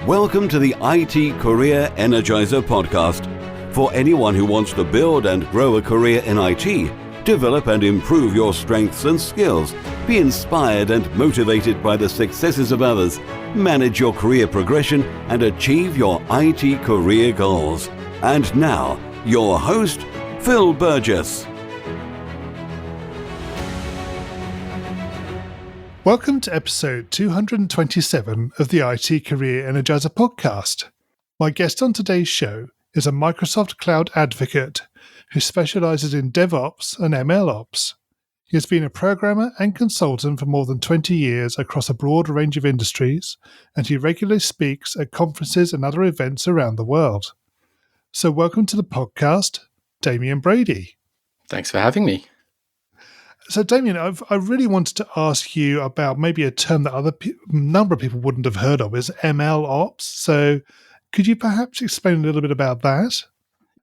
Welcome to the IT Career Energizer podcast. For anyone who wants to build and grow a career in IT, develop and improve your strengths and skills, be inspired and motivated by the successes of others, manage your career progression, and achieve your IT career goals. And now, your host, Phil Burgess. Welcome to episode 227 of the IT Career Energizer podcast. My guest on today's show is a Microsoft Cloud advocate who specialises in DevOps and MLOps. He has been a programmer and consultant for more than 20 years across a broad range of industries, and he regularly speaks at conferences and other events around the world. So welcome to the podcast, Damian Brady. Thanks for having me. So, Damian, I really wanted to ask you about maybe a term that number of people wouldn't have heard of, is MLOps. So, could you perhaps explain a little bit about that?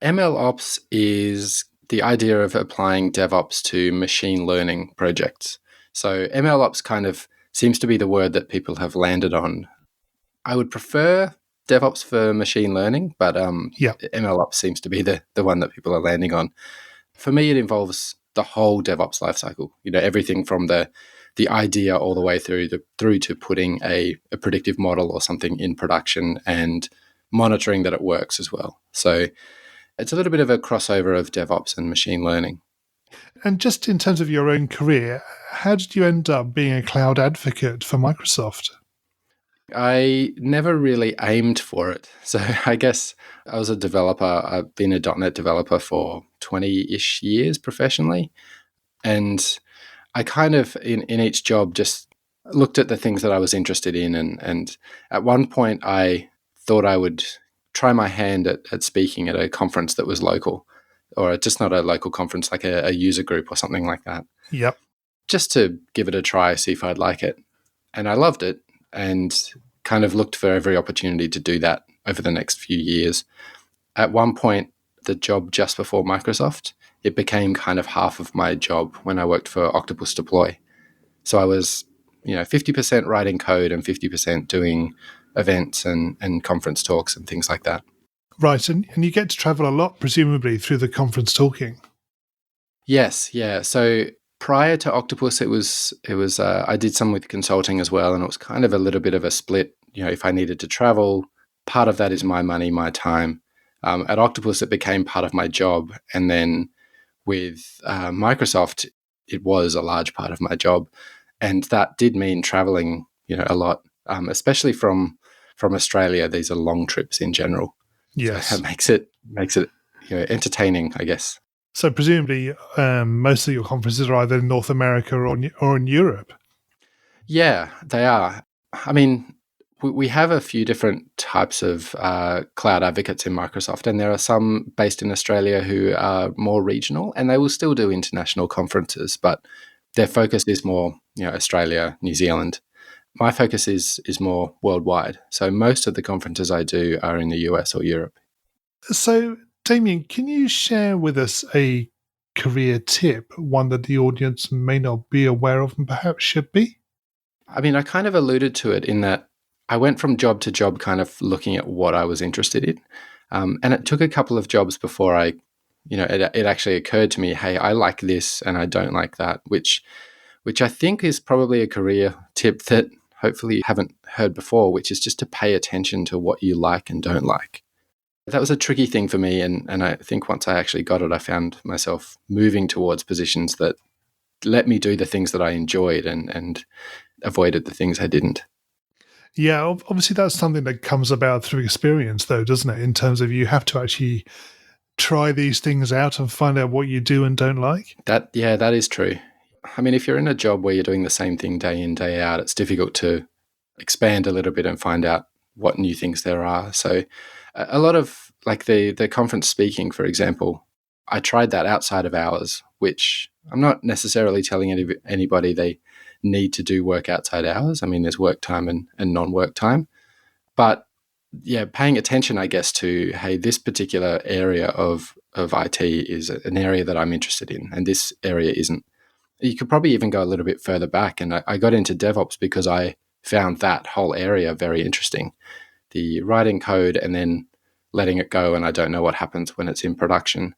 MLOps is the idea of applying DevOps to machine learning projects. So, MLOps kind of seems to be the word that people have landed on. I would prefer DevOps for machine learning, but MLOps seems to be the one that people are landing on. For me, it involves the whole DevOps lifecycle, everything from the idea all the way through to putting a predictive model or something in production and monitoring that it works as well. So it's a little bit of a crossover of DevOps and machine learning. And just in terms of your own career, how did you end up being a cloud advocate for Microsoft? I never really aimed for it. So I guess I was a developer. I've been a .NET developer for 20-ish years professionally. And I kind of, in each job, just looked at the things that I was interested in. And at one point, I thought I would try my hand at speaking at a conference that was local, or just not a local conference, like a user group or something like that. Yep. Just to give it a try, see if I'd like it. And I loved it. And kind of looked for every opportunity to do that over the next few years. At one point, the job just before Microsoft, it became kind of half of my job when I worked for Octopus Deploy. So I was, 50% writing code and 50% doing events and conference talks and things like that. Right, and you get to travel a lot, presumably, through the conference talking. Yes, yeah. So prior to Octopus, it was I did some with consulting as well, and it was kind of a little bit of a split. If I needed to travel, part of that is my money, my time. At Octopus, it became part of my job, and then with Microsoft, it was a large part of my job, and that did mean traveling, a lot, especially from Australia. These are long trips in general. Yes, so that makes it entertaining, I guess. So presumably, most of your conferences are either in North America or in Europe. Yeah, they are. I mean, we have a few different types of cloud advocates in Microsoft, and there are some based in Australia who are more regional, and they will still do international conferences, but their focus is more, Australia, New Zealand. My focus is more worldwide. So most of the conferences I do are in the US or Europe. So, Damian, can you share with us a career tip, one that the audience may not be aware of and perhaps should be? I mean, I kind of alluded to it in that I went from job to job kind of looking at what I was interested in. And it took a couple of jobs before it actually occurred to me, hey, I like this and I don't like that, which I think is probably a career tip that hopefully you haven't heard before, which is just to pay attention to what you like and don't like. That was a tricky thing for me, and I think once I actually got it, I found myself moving towards positions that let me do the things that I enjoyed and avoided the things I didn't. Yeah, obviously that's something that comes about through experience, though, doesn't it? In terms of you have to actually try these things out and find out what you do and don't like. That is true. I mean, if you're in a job where you're doing the same thing day in, day out, it's difficult to expand a little bit and find out what new things there are. So a lot of like the conference speaking, for example, I tried that outside of hours, which I'm not necessarily telling anybody they need to do work outside hours. I mean, there's work time and non-work time. But yeah, paying attention, I guess, to, hey, this particular area of IT is an area that I'm interested in, and this area isn't. You could probably even go a little bit further back. And I got into DevOps because I found that whole area very interesting. the writing code and then letting it go, and I don't know what happens when it's in production.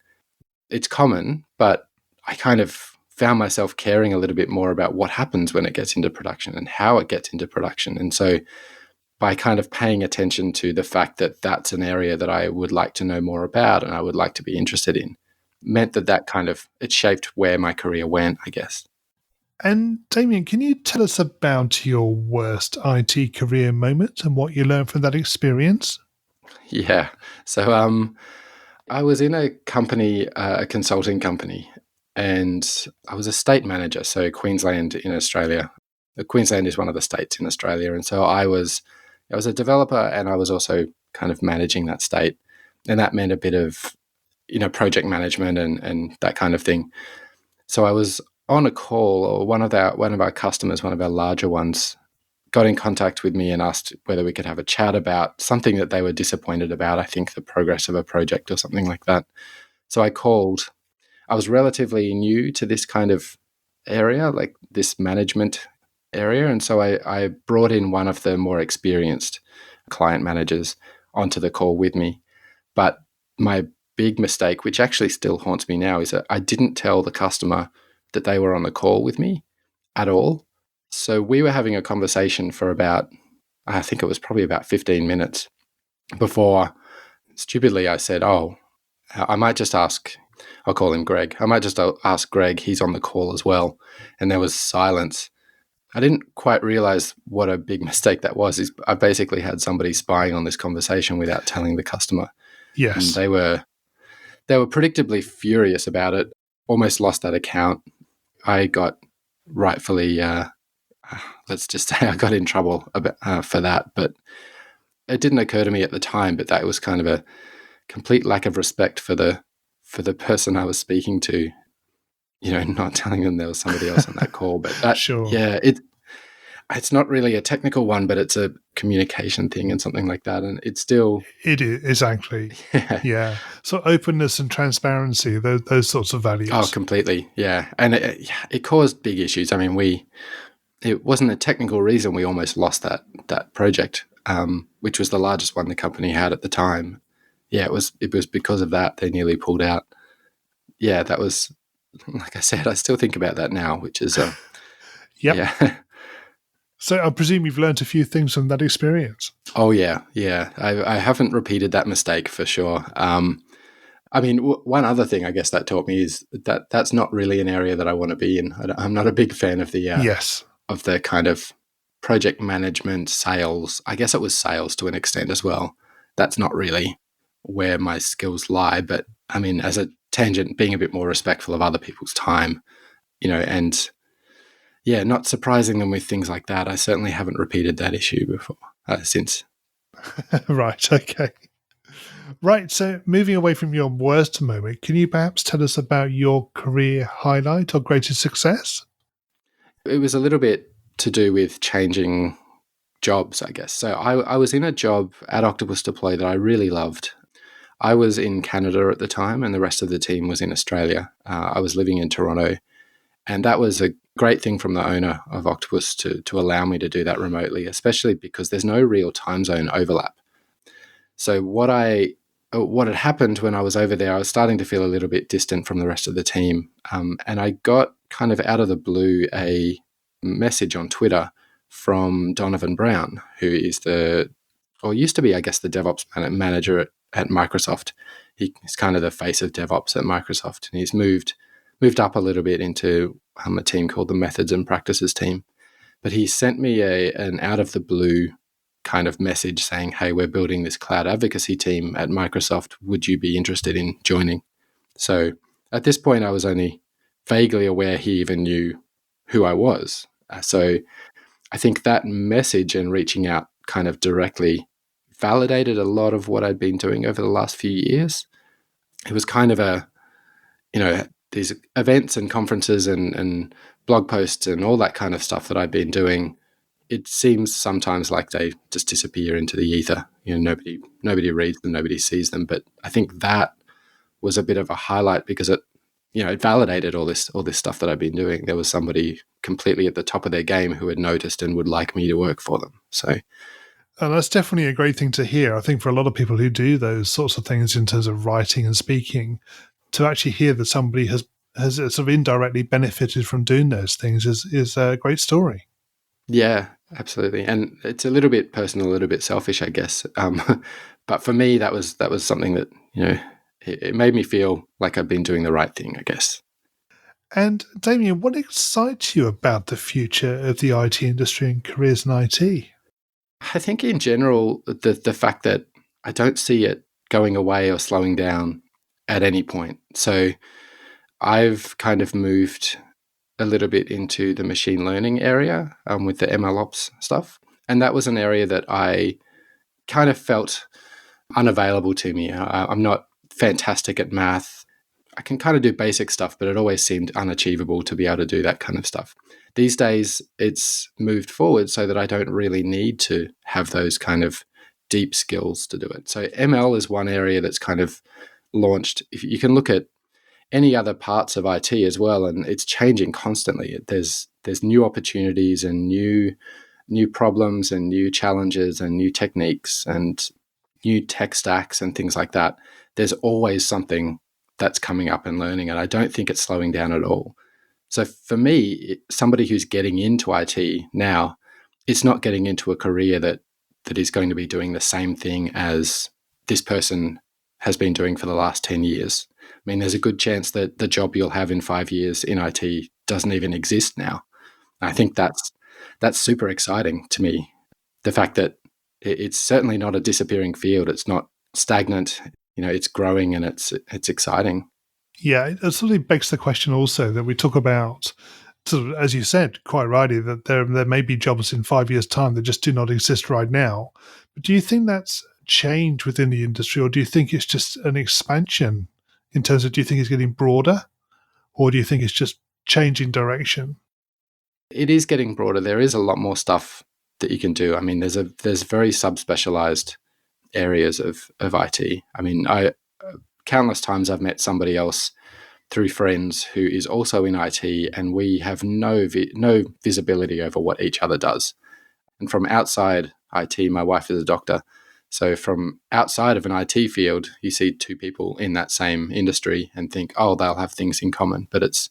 It's common, but I kind of found myself caring a little bit more about what happens when it gets into production and how it gets into production. And so by kind of paying attention to the fact that that's an area that I would like to know more about and I would like to be interested in, meant that kind of, it shaped where my career went, I guess. And Damian, can you tell us about your worst IT career moment and what you learned from that experience? Yeah. So I was in a company, a consulting company, and I was a state manager. So Queensland in Australia. Queensland is one of the states in Australia. And so I was a developer, and I was also kind of managing that state. And that meant a bit of, project management and that kind of thing. So I was on a call, or one of our customers, one of our larger ones, got in contact with me and asked whether we could have a chat about something that they were disappointed about, I think the progress of a project or something like that. So I called. I was relatively new to this kind of area, like this management area. And so I brought in one of the more experienced client managers onto the call with me. But my big mistake, which actually still haunts me now, is that I didn't tell the customer that they were on the call with me at all. So we were having a conversation for about, I think it was probably about 15 minutes before, stupidly, I said, oh, I might just ask, I'll call him Greg. I might just ask Greg, he's on the call as well. And there was silence. I didn't quite realize what a big mistake that was. I basically had somebody spying on this conversation without telling the customer. Yes. And they were predictably furious about it, almost lost that account. I got rightfully, let's just say I got in trouble for that, but it didn't occur to me at the time, but that was kind of a complete lack of respect for the person I was speaking to, not telling them there was somebody else on that call. But that, Sure. Yeah, it's not really a technical one, but it's a communication thing and something like that. And it's still... It is, exactly. Yeah. So openness and transparency, those sorts of values. Oh, completely. Yeah. And it caused big issues. I mean, it wasn't a technical reason we almost lost that project, which was the largest one the company had at the time. Yeah, it was because of that they nearly pulled out. Yeah, that was, like I said, I still think about that now, which is Yep. Yeah. So I presume you've learned a few things from that experience. Oh, yeah. I haven't repeated that mistake for sure. I mean, one other thing I guess that taught me is that that's not really an area that I want to be in. I'm not a big fan of the Yes. of the kind of project management, sales. I guess it was sales to an extent as well. That's not really where my skills lie. But I mean, as a tangent, being a bit more respectful of other people's time, and yeah, not surprising them with things like that. I certainly haven't repeated that issue before since. Right. Okay. Right. So moving away from your worst moment, can you perhaps tell us about your career highlight or greatest success? It was a little bit to do with changing jobs, I guess. So I was in a job at Octopus Deploy that I really loved. I was in Canada at the time, and the rest of the team was in Australia. I was living in Toronto, and that was a great thing from the owner of Octopus to allow me to do that remotely, especially because there's no real time zone overlap. So what had happened when I was over there, I was starting to feel a little bit distant from the rest of the team, and I got kind of out of the blue a message on Twitter from Donovan Brown, who is used to be, I guess, the DevOps manager at Microsoft. He's kind of the face of DevOps at Microsoft, and he's moved up a little bit into a team called the Methods and Practices team. But he sent me an out of the blue kind of message saying, hey, we're building this cloud advocacy team at Microsoft. Would you be interested in joining? So at this point, I was only vaguely aware he even knew who I was. So I think that message and reaching out kind of directly validated a lot of what I'd been doing over the last few years. It was kind of these events and conferences and blog posts and all that kind of stuff that I've been doing. It seems sometimes like they just disappear into the ether. Nobody reads them, nobody sees them. But I think that was a bit of a highlight because it validated all this stuff that I've been doing. There was somebody completely at the top of their game who had noticed and would like me to work for them. So And that's definitely a great thing to hear. I think for a lot of people who do those sorts of things in terms of writing and speaking, to actually hear that somebody has sort of indirectly benefited from doing those things is a great story. Yeah, absolutely. And it's a little bit personal, a little bit selfish, I guess. But for me, that was something that, it made me feel like I've been doing the right thing, I guess. And Damien, what excites you about the future of the IT industry and careers in IT? I think in general, the fact that I don't see it going away or slowing down at any point. So I've kind of moved a little bit into the machine learning area with the MLOps stuff. And that was an area that I kind of felt unavailable to me. I'm not fantastic at math. I can kind of do basic stuff, but it always seemed unachievable to be able to do that kind of stuff. These days, it's moved forward so that I don't really need to have those kind of deep skills to do it. So ML is one area that's kind of launched. If you can look at any other parts of IT as well, and it's changing constantly. There's new opportunities and new problems and new challenges and new techniques and new tech stacks and things like that. There's always something that's coming up and learning, and I don't think it's slowing down at all. So for me, somebody who's getting into IT now, it's not getting into a career that is going to be doing the same thing as this person has been doing for the last 10 years. I mean, there's a good chance that the job you'll have in 5 years in IT doesn't even exist now. I think that's super exciting to me. The fact that it's certainly not a disappearing field. It's not stagnant. It's growing and it's exciting. Yeah, it sort of begs the question also that we talk about, sort of, as you said, quite rightly, that there may be jobs in 5 years' time that just do not exist right now. But do you think that's changed within the industry, or do you think it's just an expansion in terms of, do you think it's getting broader, or do you think it's just changing direction? It is getting broader. There is a lot more stuff that you can do. I mean, there's very subspecialized areas of IT. I mean, I countless times I've met somebody else through friends who is also in IT, and we have no visibility over what each other does. And from outside IT, my wife is a doctor. So from outside of an IT field, you see two people in that same industry and think, oh, they'll have things in common. But it's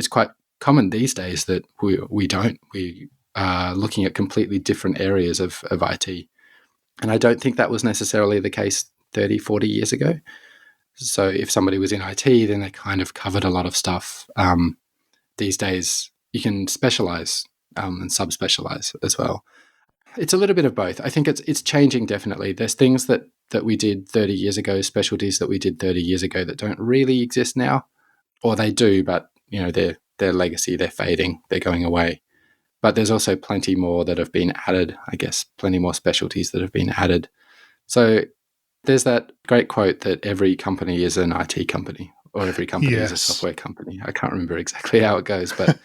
quite common these days that we don't. We are looking at completely different areas of IT. And I don't think that was necessarily the case 30, 40 years ago. So if somebody was in IT, then they kind of covered a lot of stuff. These days, you can specialize and subspecialize as well. It's a little bit of both. I think it's changing definitely. There's things that we did 30 years ago, specialties that we did 30 years ago that don't really exist now, or they do, but their legacy, they're fading, they're going away. But there's also plenty more that have been added, I guess, plenty more specialties that have been added. So there's that great quote that every company is an IT company, or every company is a software company. I can't remember exactly how it goes, but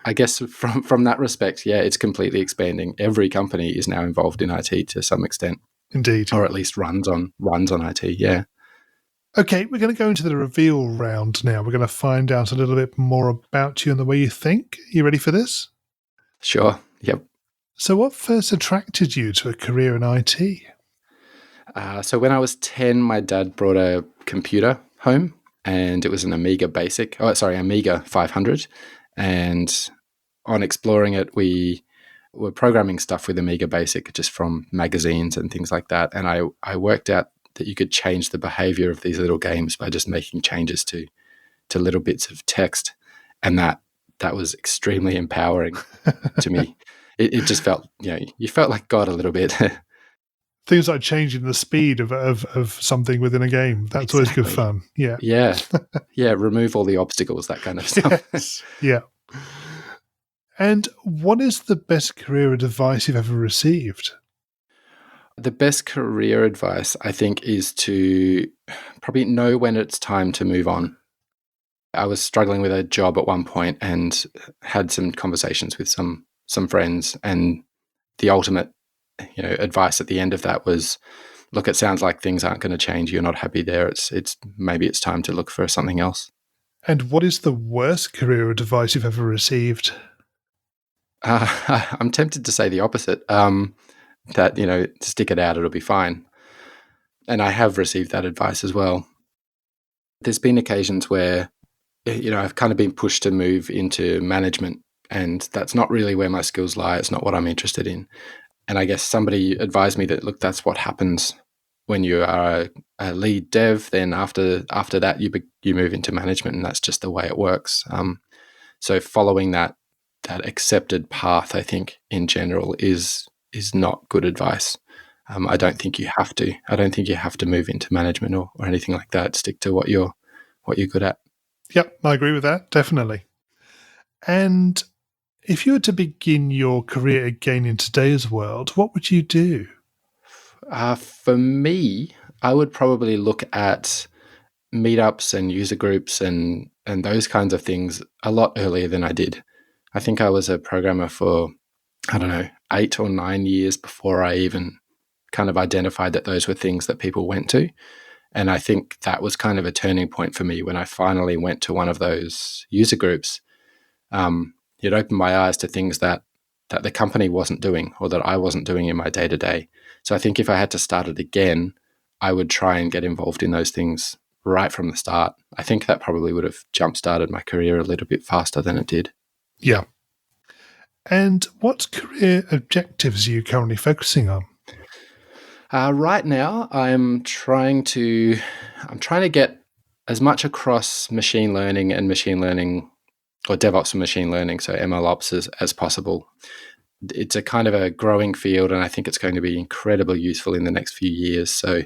I guess from that respect, yeah, it's completely expanding. Every company is now involved in IT to some extent. Indeed. Or at least runs on IT, yeah. Okay, we're going to go into the reveal round now. We're going to find out a little bit more about you and the way you think. You ready for this? Sure, yep. So what first attracted you to a career in IT? So when I was 10, my dad brought a computer home, and it was an Amiga 500. And on exploring it, we were programming stuff with Amiga Basic just from magazines and things like that. And I worked out that you could change the behavior of these little games by just making changes to little bits of text. And that was extremely empowering to me. It just felt, you felt like God a little bit. Things like changing the speed of something within a game. That's always good fun. Yeah. Yeah. Yeah. Remove all the obstacles, that kind of stuff. Yes. Yeah. And what is the best career advice you've ever received? The best career advice, I think, is to probably know when it's time to move on. I was struggling with a job at one point and had some conversations with some friends, and the ultimate advice at the end of that was, look, it sounds like things aren't going to change. You're not happy there. It's maybe it's time to look for something else. And what is the worst career advice you've ever received? I'm tempted to say the opposite. that, stick it out, it'll be fine. And I have received that advice as well. There's been occasions where, I've kind of been pushed to move into management, and that's not really where my skills lie. It's not what I'm interested in. And I guess somebody advised me that, look, that's what happens when you are a lead dev. Then after that, you move into management, and that's just the way it works. So following that accepted path, I think in general is not good advice. I don't think you have to. I don't think you have to move into management or anything like that. Stick to what you're good at. Yep, I agree with that, definitely. And if you were to begin your career again in today's world, what would you do? For me, I would probably look at meetups and user groups and those kinds of things a lot earlier than I did. I think I was a programmer for, 8 or 9 years before I even kind of identified that those were things that people went to. And I think that was kind of a turning point for me when I finally went to one of those user groups. It opened my eyes to things that the company wasn't doing or that I wasn't doing in my day-to-day. So I think if I had to start it again, I would try and get involved in those things right from the start. I think that probably would have jump-started my career a little bit faster than it did. Yeah. And what career objectives are you currently focusing on? Right now, I'm trying to get as much across machine learning or DevOps and machine learning, so MLOps as possible. It's a kind of a growing field, and I think it's going to be incredibly useful in the next few years. So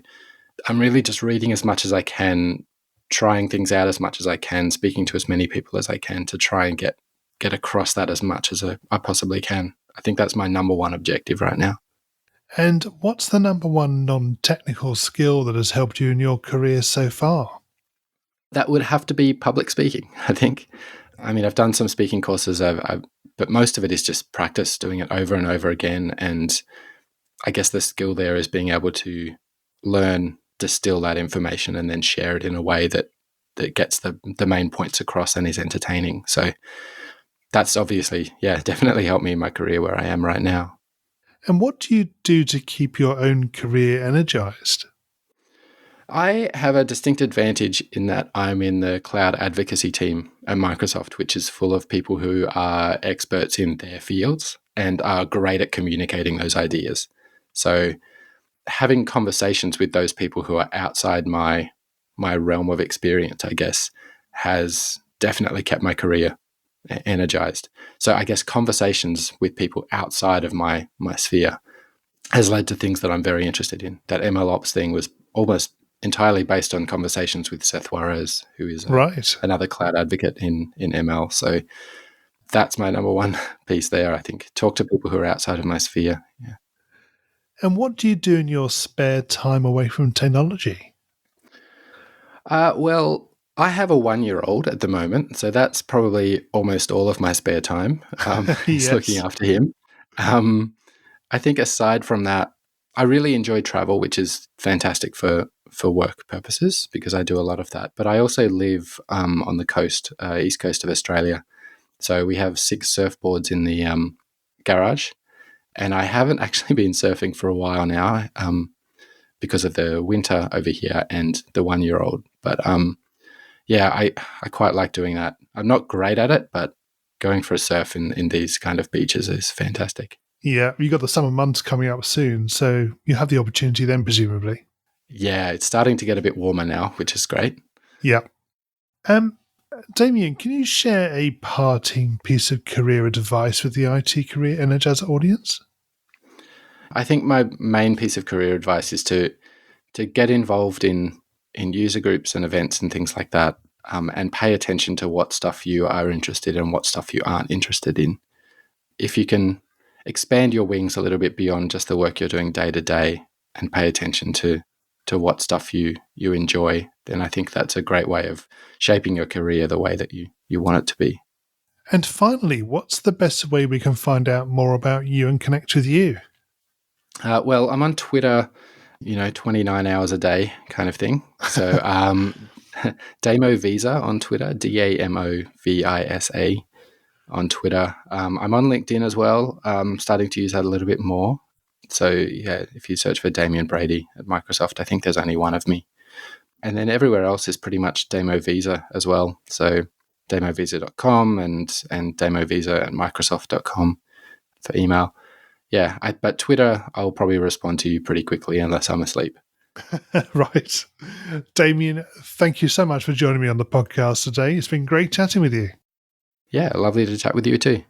I'm really just reading as much as I can, trying things out as much as I can, speaking to as many people as I can to try and get across that as much as I possibly can. I think that's my number one objective right now. And what's the number one non-technical skill that has helped you in your career so far? That would have to be public speaking, I think. I mean, I've done some speaking courses, but most of it is just practice, doing it over and over again. And I guess the skill there is being able to learn, distill that information, and then share it in a way that gets the main points across and is entertaining. So that's obviously, definitely helped me in my career where I am right now. And what do you do to keep your own career energized? I have a distinct advantage in that I'm in the cloud advocacy team at Microsoft, which is full of people who are experts in their fields and are great at communicating those ideas. So having conversations with those people who are outside my realm of experience, I guess, has definitely kept my career energized. So I guess conversations with people outside of my sphere has led to things that I'm very interested in. That MLOps thing was almost entirely based on conversations with Seth Juarez, who is another cloud advocate in ML. So that's my number one piece there, I think. Talk to people who are outside of my sphere. Yeah. And what do you do in your spare time away from technology? Well, I have a 1-year-old at the moment, so that's probably almost all of my spare time. Is looking after him. I think aside from that, I really enjoy travel, which is fantastic for work purposes because I do a lot of that. But I also live on the coast, east coast of Australia. So we have 6 surfboards in the garage, and I haven't actually been surfing for a while now because of the winter over here and the 1-year-old. But I quite like doing that. I'm not great at it, but going for a surf in these kind of beaches is fantastic. Yeah, you've got the summer months coming up soon, so you have the opportunity then, presumably. Yeah, it's starting to get a bit warmer now, which is great. Yeah. Damian, can you share a parting piece of career advice with the IT Career Energizer audience? I think my main piece of career advice is to get involved in user groups and events and things like that, and pay attention to what stuff you are interested in and what stuff you aren't interested in. If you can expand your wings a little bit beyond just the work you're doing day to day and pay attention to what stuff you enjoy, then I think that's a great way of shaping your career the way that you want it to be. And finally, what's the best way we can find out more about you and connect with you? Well, I'm on Twitter, 29 hours a day kind of thing. So Damo Visa on Twitter, DAMOVISA on Twitter. I'm on LinkedIn as well. I'm starting to use that a little bit more. So yeah, if you search for Damian Brady at Microsoft, I think there's only one of me. And then everywhere else is pretty much Damo Visa as well. So damovisa.com and damovisa at microsoft.com for email. Yeah, but Twitter, I'll probably respond to you pretty quickly unless I'm asleep. Right. Damian, thank you so much for joining me on the podcast today. It's been great chatting with you. Yeah, lovely to chat with you too.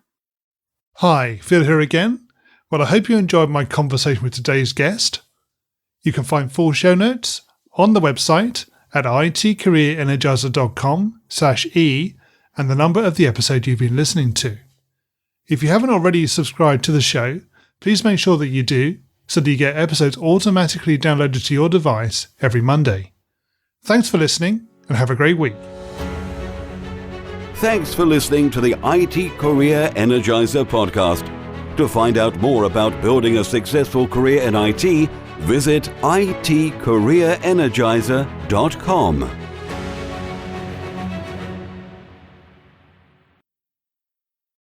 Hi, Phil here again. Well, I hope you enjoyed my conversation with today's guest. You can find full show notes on the website at itcareerenergizer.com/e and the number of the episode you've been listening to. If you haven't already subscribed to the show, please make sure that you do so that you get episodes automatically downloaded to your device every Monday. Thanks for listening and have a great week. Thanks for listening to the IT Career Energizer podcast. To find out more about building a successful career in IT, visit itcareerenergizer.com.